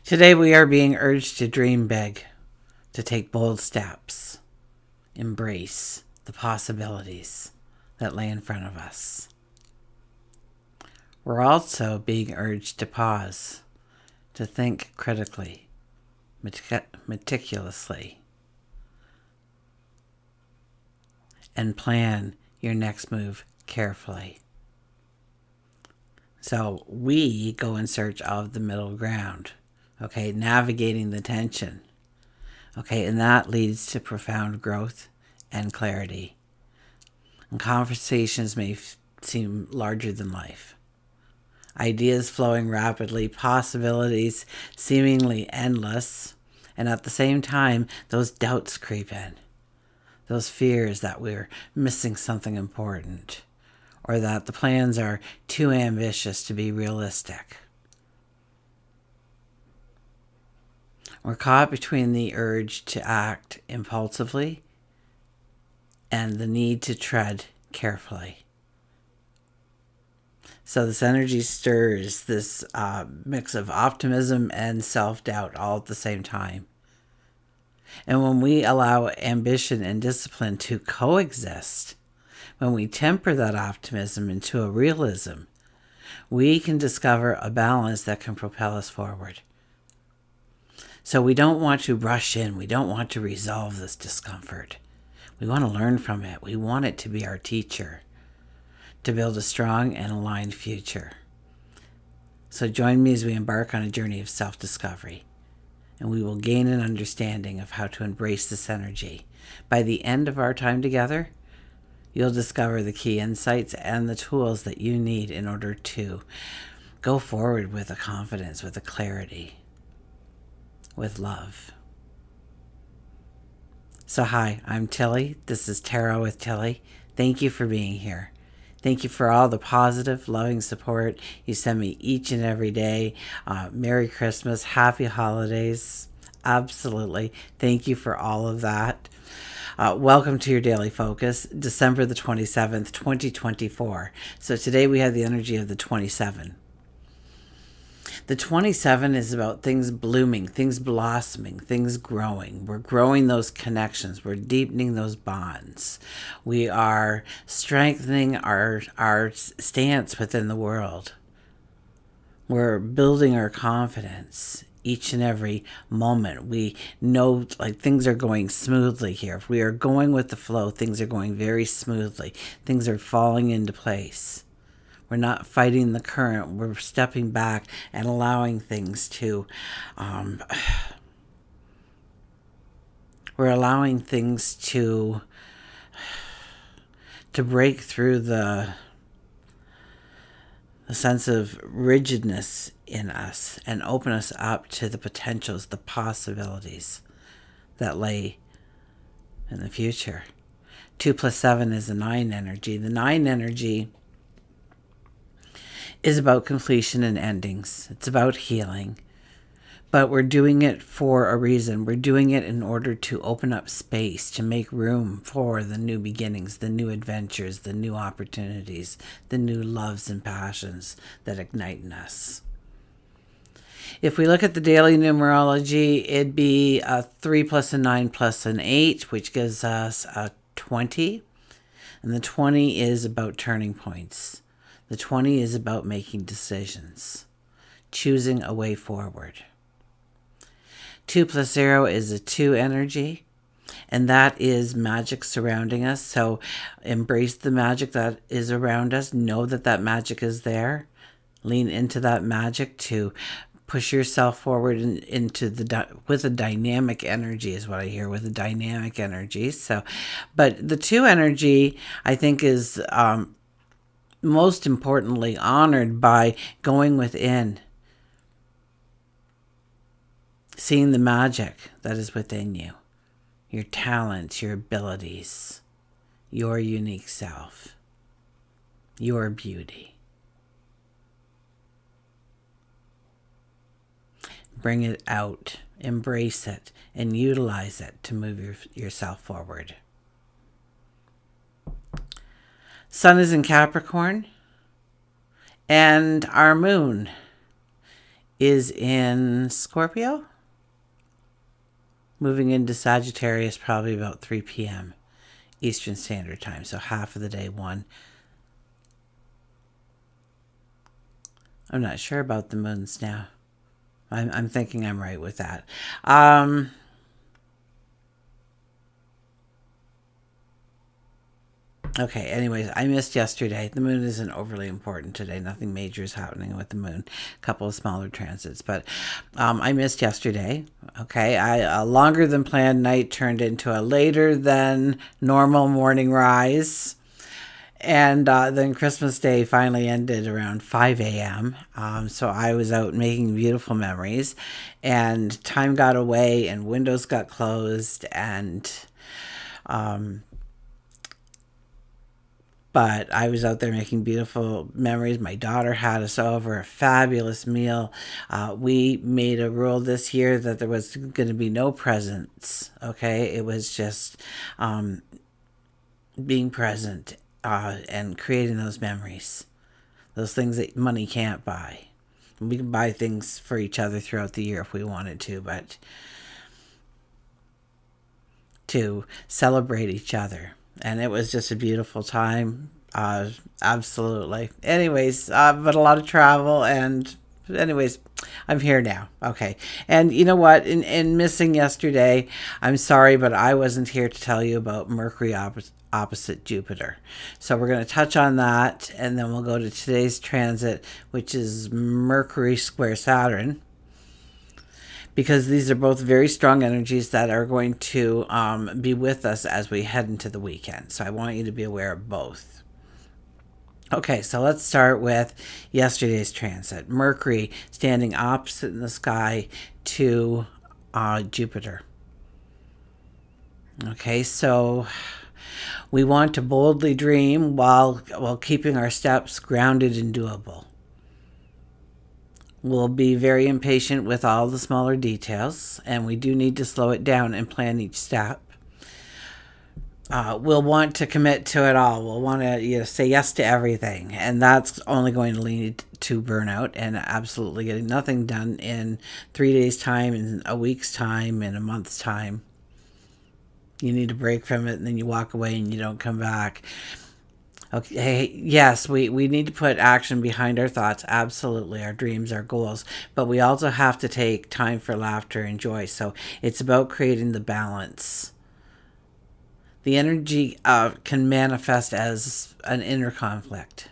Today we are being urged to dream big, to take bold steps, embrace the possibilities that lay in front of us. We're also being urged to pause, to think critically, meticulously, and plan your next move carefully. So we go in search of the middle ground, okay, navigating the tension, okay, and that leads to profound growth and clarity. And conversations may seem larger than life. Ideas flowing rapidly, possibilities seemingly endless, and at the same time, those doubts creep in. Those fears that we're missing something important, or that the plans are too ambitious to be realistic. We're caught between the urge to act impulsively and the need to tread carefully. So this energy stirs this mix of optimism and self-doubt all at the same time. And when we allow ambition and discipline to coexist, when we temper that optimism into a realism, we can discover a balance that can propel us forward. So we don't want to rush in. We don't want to resolve this discomfort. We want to learn from it. We want it to be our teacher, to build a strong and aligned future. So join me as we embark on a journey of self-discovery, and we will gain an understanding of how to embrace this energy. By the end of our time together, you'll discover the key insights and the tools that you need in order to go forward with a confidence, with a clarity, with love. So hi, I'm Tilly. This is Tarot with Tilly. Thank you for being here. Thank you for all the positive, loving support you send me each and every day. Merry Christmas, Happy Holidays. Absolutely. Thank you for all of that. Welcome to your daily focus, December the 27th, 2024. So today we have the energy of the 27. The 27 is about things blooming, things blossoming, things growing. We're growing those connections. We're deepening those bonds. We are strengthening our stance within the world. We're building our confidence each and every moment. We know like things are going smoothly here. If we are going with the flow, things are going very smoothly. Things are falling into place. We're not fighting the current. We're stepping back and allowing things to, to break through the sense of rigidness in us and open us up to the potentials, the possibilities that lay in the future. 2 + 7 is a 9 energy. The 9 energy is about completion and endings. It's about healing. But we're doing it for a reason. We're doing it in order to open up space, to make room for the new beginnings, the new adventures, the new opportunities, the new loves and passions that ignite in us. If we look at the daily numerology, it'd be a 3 plus a 9 plus an 8, which gives us a 20. And the 20 is about turning points. The 20 is about making decisions, choosing a way forward. 2 + 0 is a 2 energy, and that is magic surrounding us. So embrace the magic that is around us. Know that that magic is there. Lean into that magic to push yourself forward into with a dynamic energy is what I hear, with a dynamic energy. So, but the 2 energy, I think, is most importantly honored by going within, seeing the magic that is within you, your talents, your abilities, your unique self, your beauty. Bring it out, embrace it, and utilize it to move yourself forward. Sun is in Capricorn, and our moon is in Scorpio, moving into Sagittarius probably about 3 p.m. Eastern Standard Time, so half of the day one. I'm not sure about the moons now. I'm thinking I'm right with that. Okay, anyways, I missed yesterday. The moon isn't overly important today. Nothing major is happening with the moon. A couple of smaller transits, but I missed yesterday. Okay, a longer than planned night turned into a later than normal morning rise. And then Christmas Day finally ended around 5 a.m. So I was out making beautiful memories, and time got away, and windows got closed, and but I was out there making beautiful memories. My daughter had us over, a fabulous meal. We made a rule this year that there was going to be no presents. Okay, it was just being present and creating those memories, those things that money can't buy. We can buy things for each other throughout the year if we wanted to, but to celebrate each other. And it was just a beautiful time. Absolutely. Anyways, but a lot of travel, and anyways, I'm here now. Okay. And you know what? In missing yesterday, I'm sorry, but I wasn't here to tell you about Mercury opposite Jupiter. So we're going to touch on that, and then we'll go to today's transit, which is Mercury square Saturn, because these are both very strong energies that are going to be with us as we head into the weekend. So I want you to be aware of both. Okay, so let's start with yesterday's transit. Mercury standing opposite in the sky to Jupiter. Okay, so we want to boldly dream while keeping our steps grounded and doable. We'll be very impatient with all the smaller details, and we do need to slow it down and plan each step. We'll want to commit to it all. We'll want to say yes to everything, and that's only going to lead to burnout and absolutely getting nothing done in 3 days' time, in a week's time, in a month's time. You need a break from it, and then you walk away and you don't come back. Okay, yes, we need to put action behind our thoughts, absolutely, our dreams, our goals, but we also have to take time for laughter and joy. So it's about creating the balance. The energy can manifest as an inner conflict.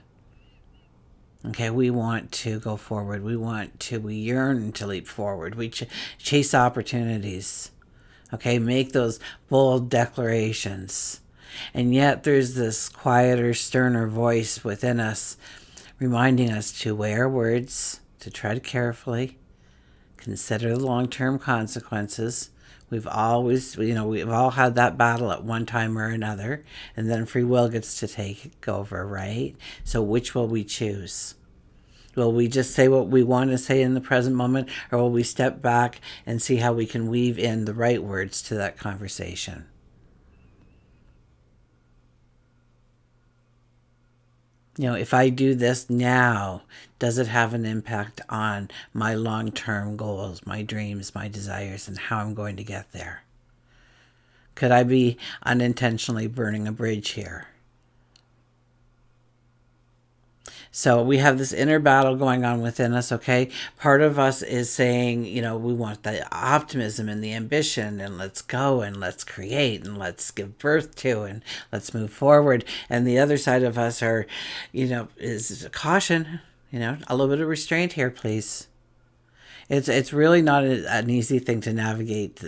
Okay, we want to go forward. We yearn to leap forward. We chase opportunities. Okay, make those bold declarations. And yet there's this quieter, sterner voice within us reminding us to weigh our words, to tread carefully, consider the long-term consequences. We've all had that battle at one time or another, and then free will gets to take over, right? So which will we choose? Will we just say what we want to say in the present moment, or will we step back and see how we can weave in the right words to that conversation? If I do this now, does it have an impact on my long-term goals, my dreams, my desires, and how I'm going to get there? Could I be unintentionally burning a bridge here? So we have this inner battle going on within us, okay? Part of us is saying, we want the optimism and the ambition, and let's go and let's create and let's give birth to and let's move forward. And the other side of us is caution, a little bit of restraint here, please. It's really not an easy thing to navigate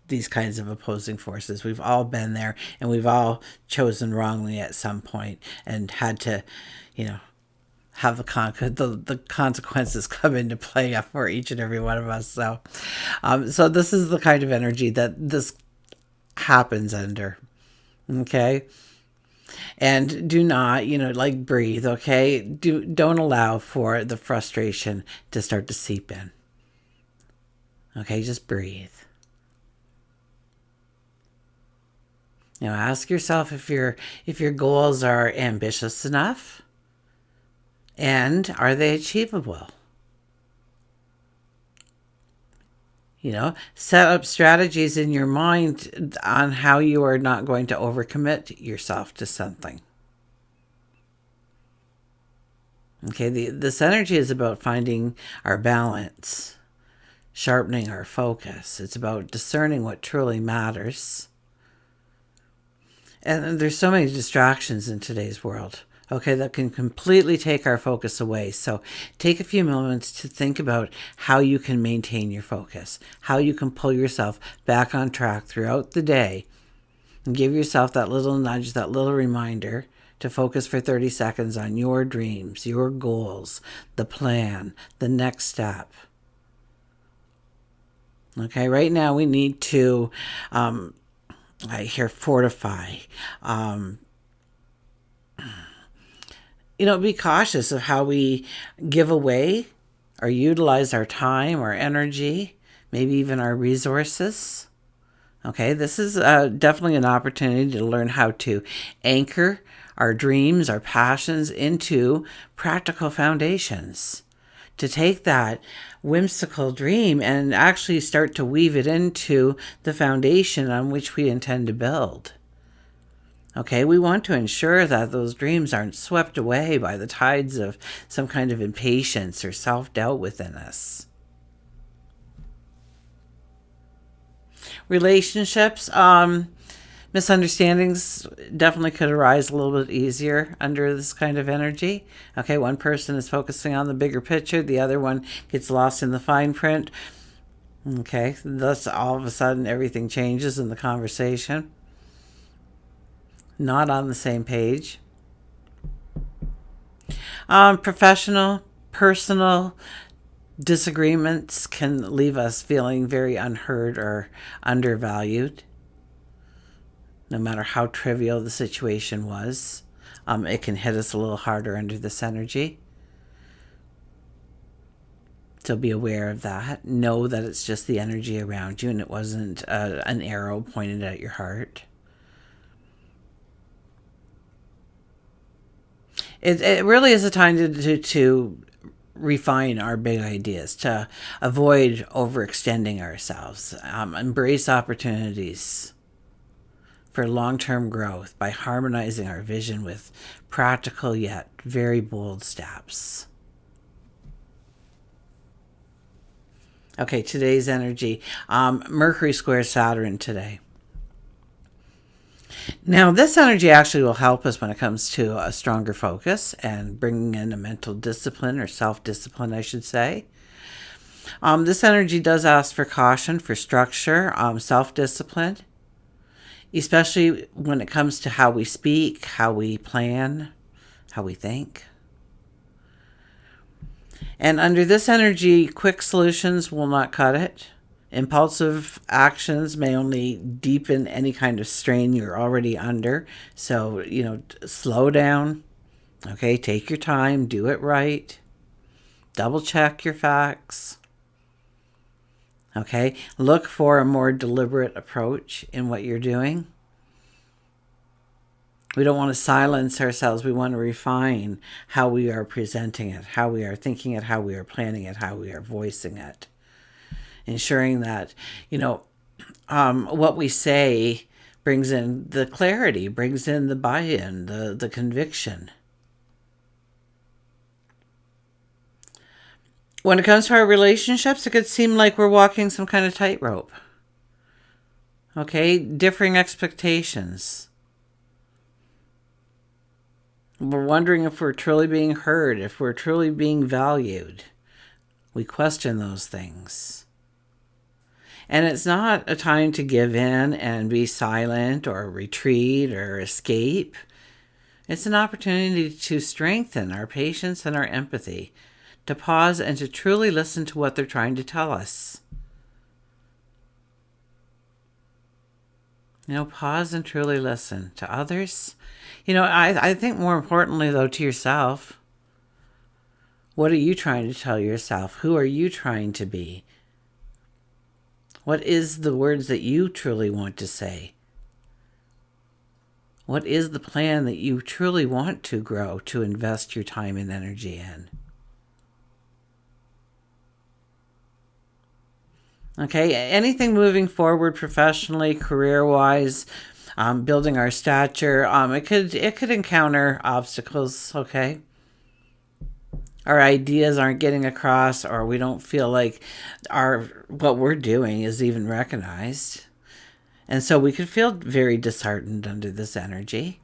these kinds of opposing forces. We've all been there, and we've all chosen wrongly at some point and had to, have the consequences come into play for each and every one of us. So this is the kind of energy that this happens under. Okay. And do not, breathe. Okay. Don't allow for the frustration to start to seep in. Okay. Just breathe. Ask yourself if your goals are ambitious enough. And are they achievable? Set up strategies in your mind on how you are not going to overcommit yourself to something. Okay, this energy is about finding our balance, sharpening our focus. It's about discerning what truly matters. And there's so many distractions in today's world, okay, that can completely take our focus away. So take a few moments to think about how you can maintain your focus, how you can pull yourself back on track throughout the day, and give yourself that little nudge, that little reminder to focus for 30 seconds on your dreams, your goals, the plan, the next step. Okay, right now we need to, I hear fortify. Be cautious of how we give away or utilize our time, our energy, maybe even our resources. Okay, this is definitely an opportunity to learn how to anchor our dreams, our passions into practical foundations. To take that whimsical dream and actually start to weave it into the foundation on which we intend to build. Okay, we want to ensure that those dreams aren't swept away by the tides of some kind of impatience or self-doubt within us. Relationships, misunderstandings definitely could arise a little bit easier under this kind of energy. Okay, one person is focusing on the bigger picture, the other one gets lost in the fine print. Okay, thus all of a sudden everything changes in the conversation. Not on the same page. Professional, personal disagreements can leave us feeling very unheard or undervalued. No matter how trivial the situation was, it can hit us a little harder under this energy. So be aware of that. Know that it's just the energy around you and it wasn't an arrow pointed at your heart. It really is a time to refine our big ideas, to avoid overextending ourselves, embrace opportunities for long-term growth by harmonizing our vision with practical yet very bold steps. Okay, today's energy. Mercury squares Saturn today. Now, this energy actually will help us when it comes to a stronger focus and bringing in a mental discipline or self-discipline, I should say. This energy does ask for caution, for structure, self-discipline, especially when it comes to how we speak, how we plan, how we think. And under this energy, quick solutions will not cut it. Impulsive actions may only deepen any kind of strain you're already under. So, slow down. Okay, take your time, do it right. Double check your facts. Okay, look for a more deliberate approach in what you're doing. We don't want to silence ourselves. We want to refine how we are presenting it, how we are thinking it, how we are planning it, how we are voicing it. Ensuring that, what we say brings in the clarity, brings in the buy-in, the conviction. When it comes to our relationships, it could seem like we're walking some kind of tightrope. Okay, differing expectations. We're wondering if we're truly being heard, if we're truly being valued. We question those things. And it's not a time to give in and be silent or retreat or escape. It's an opportunity to strengthen our patience and our empathy, to pause and to truly listen to what they're trying to tell us. Pause and truly listen to others. I think more importantly, though, to yourself. What are you trying to tell yourself? Who are you trying to be? What is the words that you truly want to say? What is the plan that you truly want to grow, to invest your time and energy in? Okay, anything moving forward professionally, career-wise, building our stature, it could encounter obstacles. Okay, our ideas aren't getting across, or we don't feel like our what we're doing is even recognized, and so we could feel very disheartened under this energy.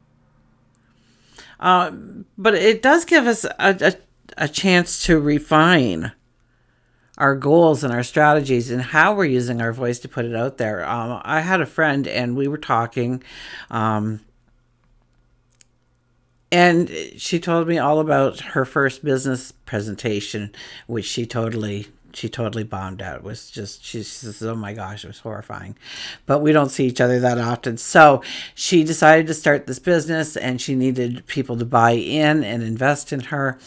But it does give us a chance to refine our goals and our strategies and how we're using our voice to put it out there. I had a friend and we were talking, and she told me all about her first business presentation, which she totally bombed out. It was just, she says, oh my gosh, it was horrifying. But we don't see each other that often. So she decided to start this business and she needed people to buy in and invest in her.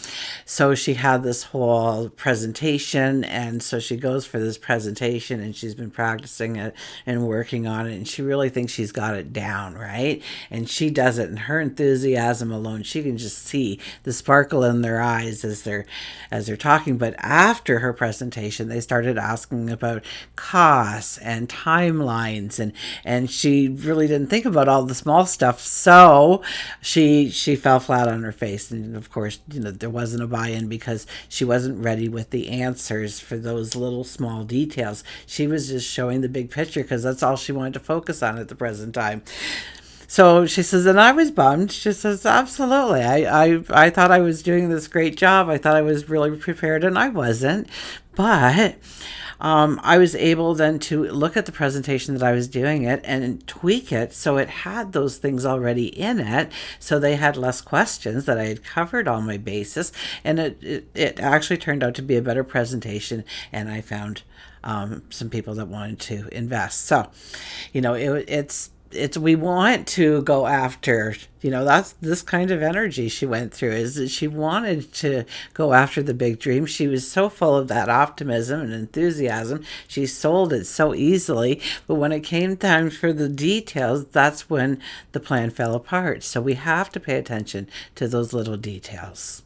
So she had this whole presentation. And so she goes for this presentation and she's been practicing it and working on it. And she really thinks she's got it down, right? And she does it. And her enthusiasm alone, she can just see the sparkle in their eyes as they're talking. But after her presentation, they started asking about costs and timelines, and she really didn't think about all the small stuff, so she fell flat on her face. And of course, there wasn't a buy-in because she wasn't ready with the answers for those little small details. She was just showing the big picture because that's all she wanted to focus on at the present time. So she says, and I was bummed. She says, absolutely. I thought I was doing this great job. I thought I was really prepared, and I wasn't. But I was able then to look at the presentation that I was doing it and tweak it so it had those things already in it. So they had less questions, that I had covered all my bases. And it actually turned out to be a better presentation. And I found some people that wanted to invest. So, it's we want to go after, that's this kind of energy she went through, is that she wanted to go after the big dream. She was so full of that optimism and enthusiasm. She sold it so easily, but when it came time for the details, that's when the plan fell apart. So we have to pay attention to those little details.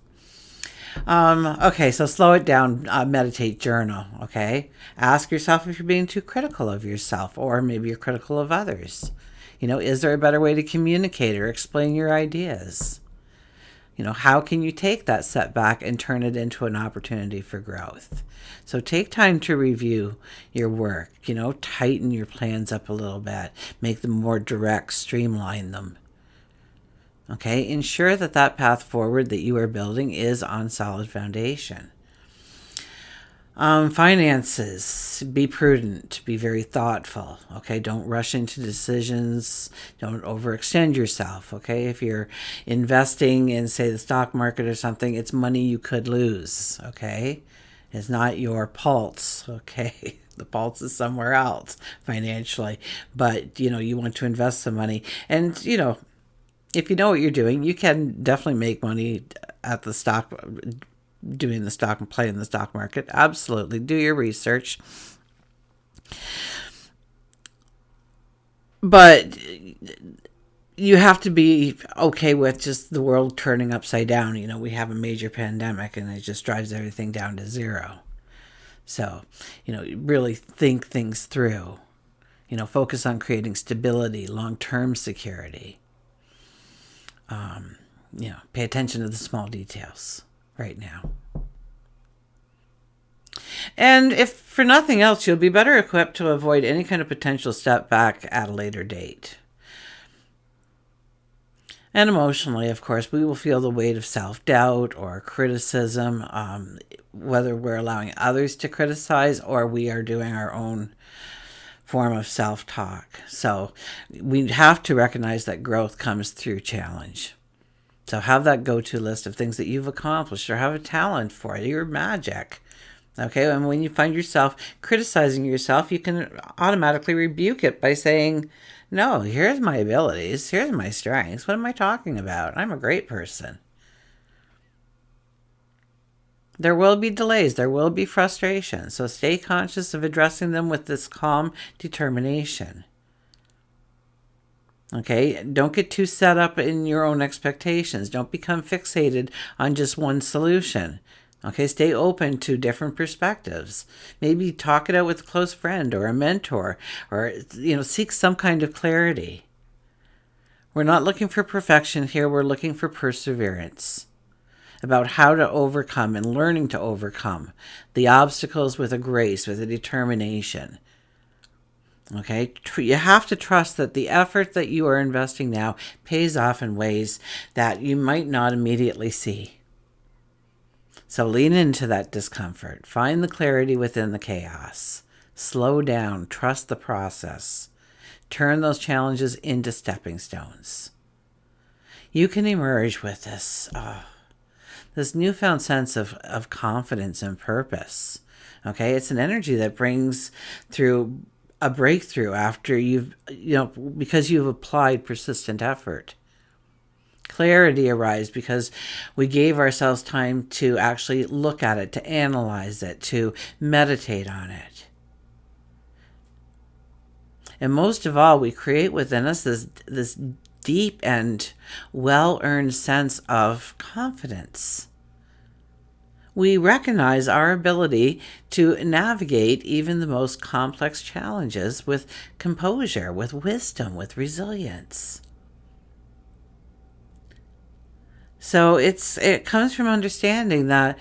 Okay, so slow it down, meditate, journal, okay? Ask yourself if you're being too critical of yourself, or maybe you're critical of others. Is there a better way to communicate or explain your ideas? How can you take that setback and turn it into an opportunity for growth? So take time to review your work, tighten your plans up a little bit, make them more direct, streamline them. Okay, ensure that path forward that you are building is on solid foundation. Finances, be prudent, be very thoughtful. Okay, don't rush into decisions. Don't overextend yourself. Okay, if you're investing in, say, the stock market or something, it's money you could lose. Okay, it's not your pulse. Okay. The pulse is somewhere else financially, but you want to invest some money, and if you know what you're doing, you can definitely make money at the stock, doing the stock and playing the stock market. Absolutely. Do your research. But you have to be okay with just the world turning upside down. We have a major pandemic and it just drives everything down to zero. So, really think things through. Focus on creating stability, long-term security. Pay attention to the small details right now. And if for nothing else, you'll be better equipped to avoid any kind of potential step back at a later date. And emotionally, of course, we will feel the weight of self-doubt or criticism, whether we're allowing others to criticize or we are doing our own form of self-talk. So we have to recognize that growth comes through challenge. So have that go-to list of things that you've accomplished or have a talent for. Your magic. Okay, and when you find yourself criticizing yourself, you can automatically rebuke it by saying, no, here's my abilities, here's my strengths. What am I talking about? I'm a great person. There will be delays, there will be frustration, so stay conscious of addressing them with this calm determination. Okay, don't get too set up in your own expectations. Don't become fixated on just one solution. Okay, stay open to different perspectives. Maybe talk it out with a close friend or a mentor, or seek some kind of clarity. We're not looking for perfection here, we're looking for perseverance. About how to overcome and learning to overcome the obstacles with a grace, with a determination. Okay, you have to trust that the effort that you are investing now pays off in ways that you might not immediately see. So lean into that discomfort. Find the clarity within the chaos. Slow down. Trust the process. Turn those challenges into stepping stones. You can emerge with this newfound sense of confidence and purpose. Okay, it's an energy that brings through a breakthrough after because you've applied persistent effort. Clarity arises because we gave ourselves time to actually look at it, to analyze it, to meditate on it. And most of all, we create within us this deep and well-earned sense of confidence. We recognize our ability to navigate even the most complex challenges with composure, with wisdom, with resilience. So it comes from understanding that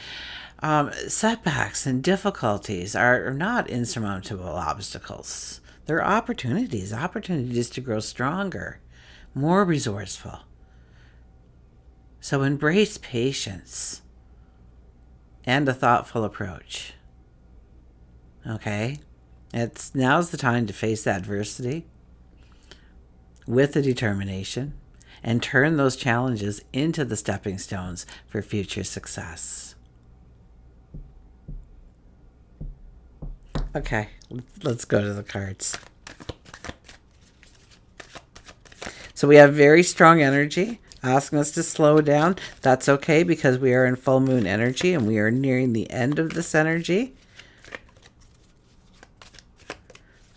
setbacks and difficulties are not insurmountable obstacles. They're opportunities to grow stronger, more resourceful. So embrace patience and a thoughtful approach. Okay? Now's the time to face adversity with a determination and turn those challenges into the stepping stones for future success. Okay, let's go to the cards. So we have very strong energy asking us to slow down. That's okay because we are in full moon energy and we are nearing the end of this energy.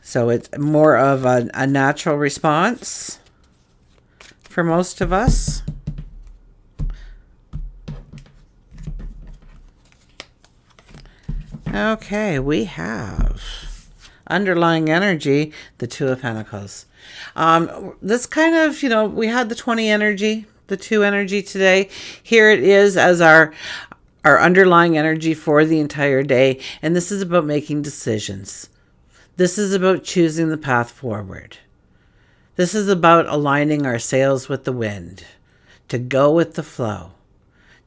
So it's more of a natural response for most of us. Okay, we have underlying energy, the Two of Pentacles. This kind of, we had the 20 energy, the 2 energy today. Here it is as our underlying energy for the entire day. And this is about making decisions. This is about choosing the path forward. This is about aligning our sails with the wind, to go with the flow,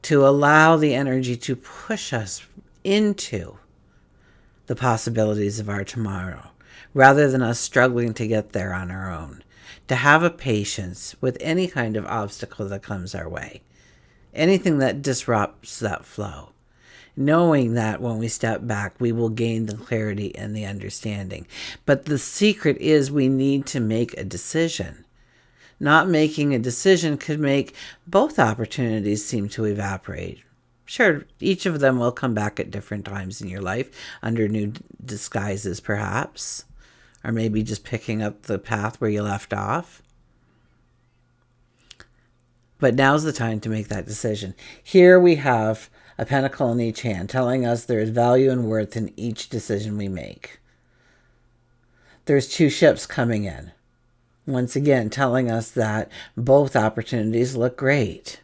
to allow the energy to push us into the possibilities of our tomorrow, rather than us struggling to get there on our own. To have a patience with any kind of obstacle that comes our way, anything that disrupts that flow. Knowing that when we step back, we will gain the clarity and the understanding. But the secret is we need to make a decision. Not making a decision could make both opportunities seem to evaporate. Sure, each of them will come back at different times in your life under new disguises, perhaps. Or maybe just picking up the path where you left off. But now's the time to make that decision. Here we have a pentacle in each hand, telling us there is value and worth in each decision we make. There's 2 ships coming in. Once again, telling us that both opportunities look great.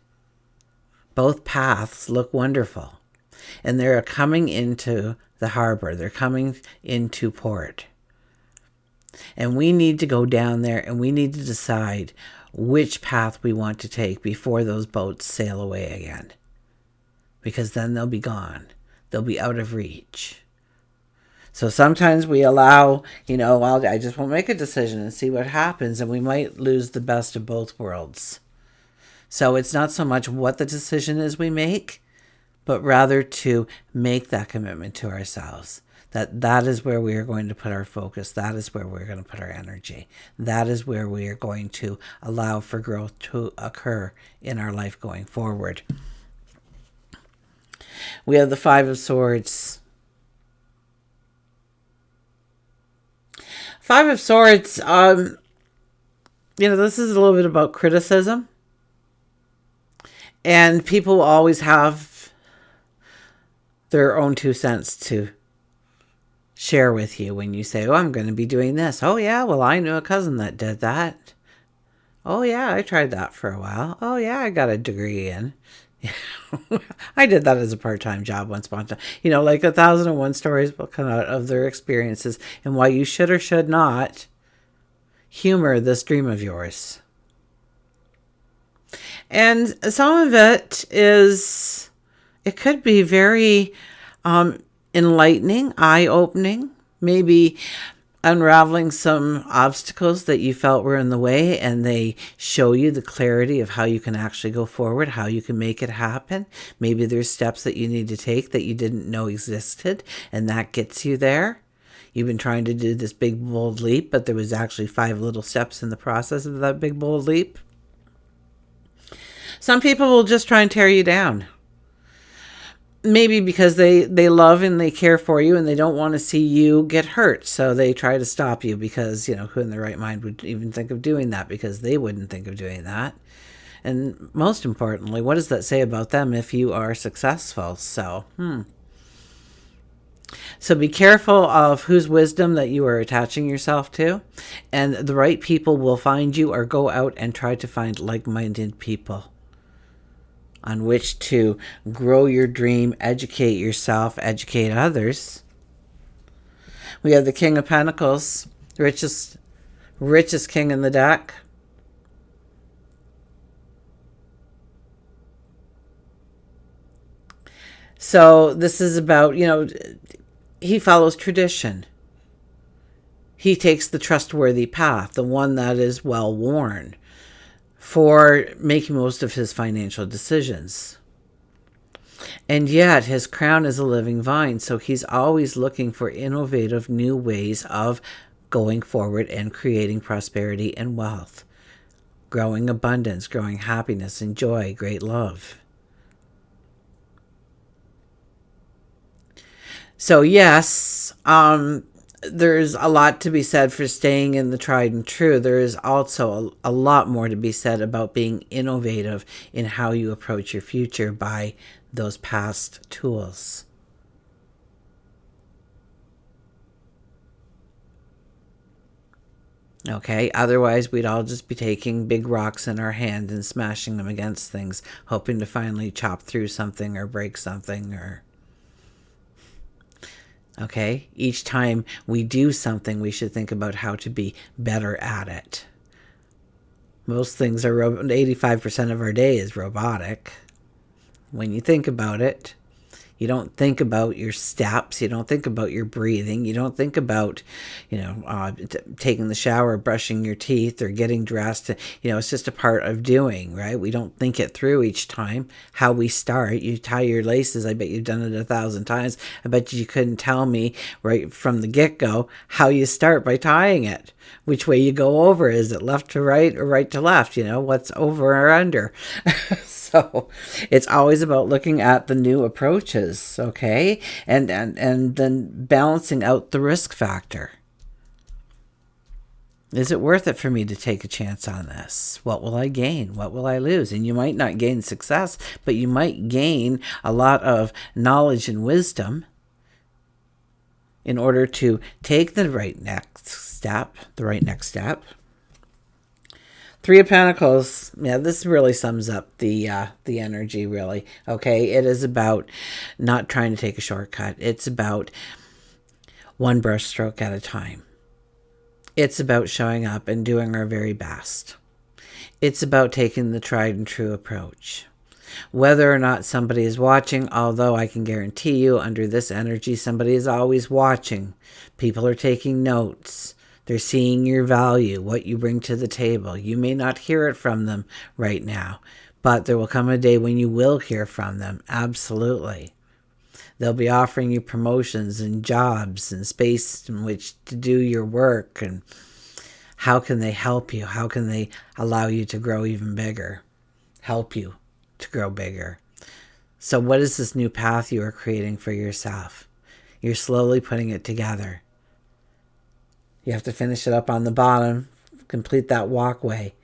Both paths look wonderful. And they're coming into the harbor. They're coming into port. And we need to go down there and we need to decide which path we want to take before those boats sail away again. Because then they'll be gone. They'll be out of reach. So sometimes we allow, I just won't make a decision and see what happens. And we might lose the best of both worlds. So it's not so much what the decision is we make, but rather to make that commitment to ourselves. That is where we are going to put our focus. That is where we're going to put our energy. That is where we are going to allow for growth to occur in our life going forward. We have the 5 of Swords. 5 of Swords, this is a little bit about criticism. And people always have their own 2 cents to share with you when you say, oh, I'm going to be doing this. Oh, yeah, well, I knew a cousin that did that. Oh, yeah, I tried that for a while. Oh, yeah, I got a degree in. I did that as a part-time job once upon a time. Like 1,001 stories will come out of their experiences and why you should or should not humor this dream of yours. And some of it could be very enlightening, eye-opening, maybe unraveling some obstacles that you felt were in the way, and they show you the clarity of how you can actually go forward, how you can make it happen. Maybe there's steps that you need to take that you didn't know existed, and that gets you there. You've been trying to do this big, bold leap, but there was actually 5 little steps in the process of that big, bold leap. Some people will just try and tear you down. Maybe because they love and they care for you and they don't want to see you get hurt. So they try to stop you because, who in their right mind would even think of doing that, because they wouldn't think of doing that. And most importantly, what does that say about them if you are successful? So be careful of whose wisdom that you are attaching yourself to. And the right people will find you, or go out and try to find like-minded people on which to grow your dream, educate yourself, educate others. We have the King of Pentacles, richest king in the deck. So this is about, he follows tradition. He takes the trustworthy path, the one that is well worn, for making most of his financial decisions. And yet his crown is a living vine, so he's always looking for innovative new ways of going forward and creating prosperity and wealth, growing abundance, growing happiness and joy, great love. So yes, there's a lot to be said for staying in the tried and true. There is also a lot more to be said about being innovative in how you approach your future by those past tools. Okay, otherwise we'd all just be taking big rocks in our hand and smashing them against things, hoping to finally chop through something or break something or... Okay, each time we do something, we should think about how to be better at it. Most things are 85% of our day is robotic. When you think about it, you don't think about your steps. You don't think about your breathing. You don't think about, taking the shower, brushing your teeth, or getting dressed. It's just a part of doing, right? We don't think it through each time. How we start, you tie your laces. I bet you've done it 1,000 times. I bet you couldn't tell me right from the get-go how you start by tying it. Which way you go over. Is it left to right or right to left? What's over or under? So it's always about looking at the new approaches, okay? And then balancing out the risk factor. Is it worth it for me to take a chance on this? What will I gain? What will I lose? And you might not gain success, but you might gain a lot of knowledge and wisdom in order to take the right next step. 3 of Pentacles, yeah, this really sums up the energy, really. Okay, it is about not trying to take a shortcut. It's about one brushstroke at a time. It's about showing up and doing our very best. It's about taking the tried and true approach. Whether or not somebody is watching, although I can guarantee you under this energy, somebody is always watching. People are taking notes. They're seeing your value, what you bring to the table. You may not hear it from them right now, but there will come a day when you will hear from them. Absolutely. They'll be offering you promotions and jobs and space in which to do your work. And how can they help you? How can they allow you to grow even bigger? Help you to grow bigger. So what is this new path you are creating for yourself? You're slowly putting it together. You have to finish it up on the bottom, complete that walkway,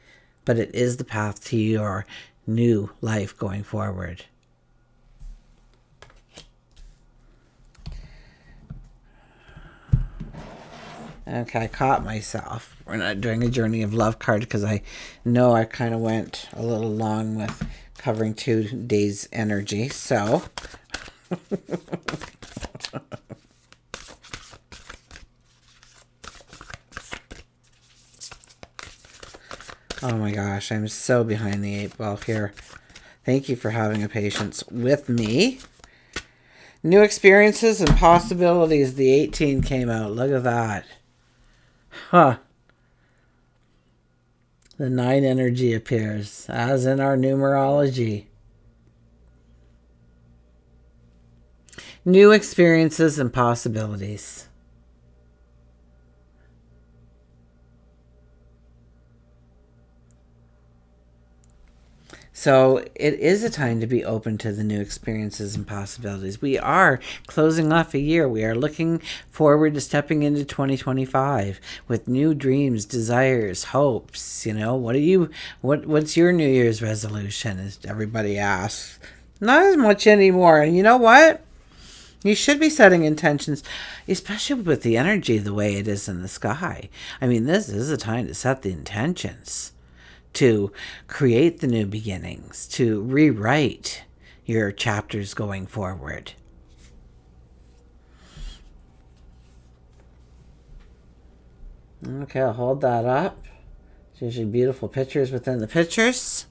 but it is the path to your new life going forward. Okay, I caught myself. We're not doing a Journey of Love card because I know I kind of went a little long with covering 2 days' energy. So, oh my gosh, I'm so behind the 8 ball here. Thank you for having a patience with me. New experiences and possibilities. The 18 came out. Look at that. Huh. The 9 energy appears, as in our numerology. New experiences and possibilities. So it is a time to be open to the new experiences and possibilities. We are closing off a year. We are looking forward to stepping into 2025 with new dreams, desires, hopes. You know, what's your New Year's resolution? As everybody asks. Not as much anymore. And you know what? You should be setting intentions, especially with the energy the way it is in the sky. I mean, this is a time to set the intentions, to create the new beginnings, to rewrite your chapters going forward. Okay, I'll hold that up. There's usually beautiful pictures within the pictures.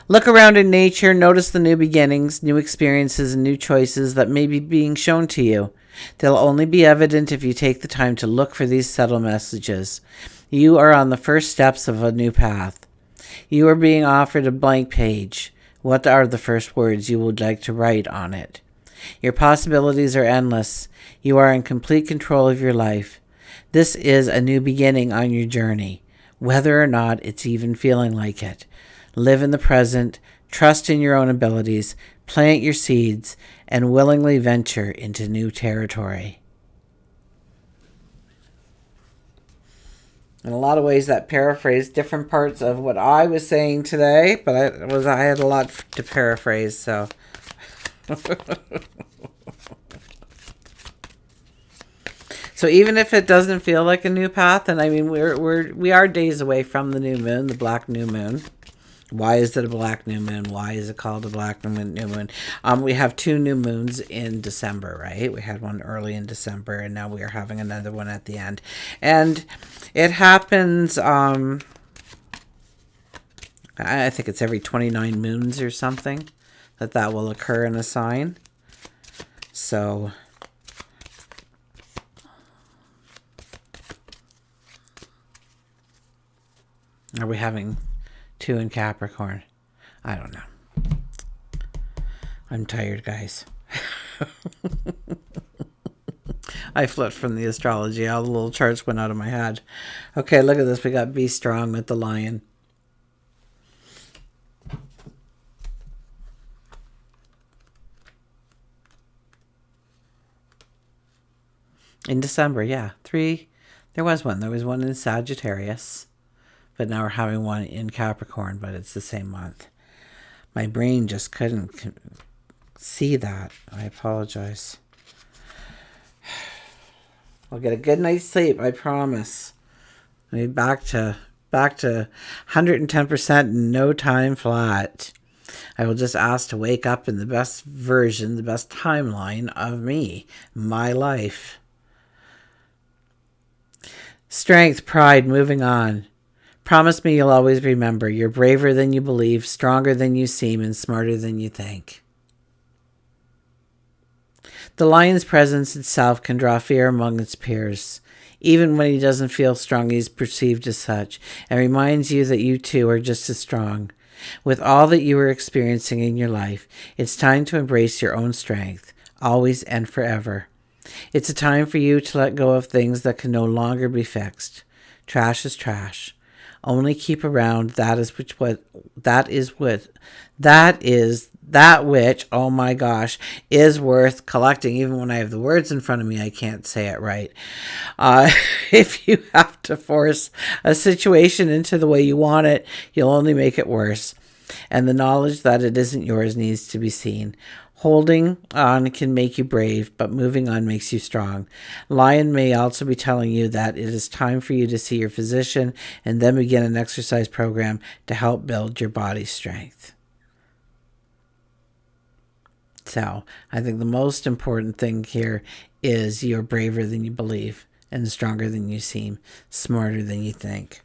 Look around in nature, notice the new beginnings, new experiences, and new choices that may be being shown to you. They'll only be evident if you take the time to look for these subtle messages. You are on the first steps of a new path. You are being offered a blank page. What are the first words you would like to write on it? Your possibilities are endless. You are in complete control of your life. This is a new beginning on your journey, whether or not it's even feeling like it. Live in the present, trust in your own abilities, plant your seeds, and willingly venture into new territory. In a lot of ways, that paraphrased different parts of what I was saying today, but I had a lot to paraphrase, so. So even if it doesn't feel like a new path, and I mean we are days away from the new moon, the black new moon. Why is it a black new moon? Why is it called a black new moon? We have 2 new moons in December, right? We had one early in December, and now we are having another one at the end. And it happens, I think it's every 29 moons or something that will occur in a sign. So, are we having 2 in Capricorn? I don't know. I'm tired, guys. I flipped from the astrology. All the little charts went out of my head. Okay, look at this. We got Be Strong with the lion. In December, yeah. 3. There was one. There was one in Sagittarius. But now we're having one in Capricorn, but it's the same month. My brain just couldn't see that. I apologize. I'll get a good night's sleep, I promise. I'll be back to 110% in no time flat. I will just ask to wake up in the best version, the best timeline of me, my life. Strength, pride, moving on. Promise me you'll always remember you're braver than you believe, stronger than you seem, and smarter than you think. The lion's presence itself can draw fear among its peers. Even when he doesn't feel strong, he's perceived as such, and reminds you that you too are just as strong. With all that you are experiencing in your life, it's time to embrace your own strength, always and forever. It's a time for you to let go of things that can no longer be fixed. Trash is trash. Only keep around that which, oh my gosh, is worth collecting. Even when I have the words in front of me, I can't say it right. If you have to force a situation into the way you want it, you'll only make it worse. And the knowledge that it isn't yours needs to be seen. Holding on can make you brave, but moving on makes you strong. Lion may also be telling you that it is time for you to see your physician and then begin an exercise program to help build your body's strength. So I think the most important thing here is you're braver than you believe and stronger than you seem, smarter than you think.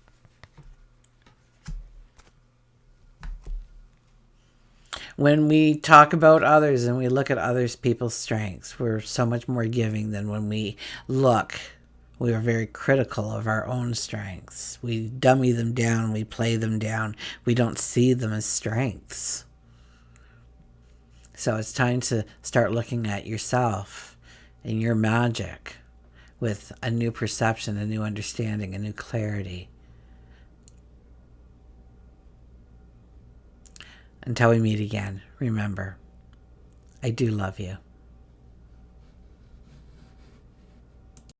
When we talk about others and we look at others people's strengths, we're so much more giving than when we look. We are very critical of our own strengths. We dummy them down, we play them down. We don't see them as strengths. So it's time to start looking at yourself and your magic with a new perception, a new understanding, a new clarity. Until we meet again, remember, I do love you.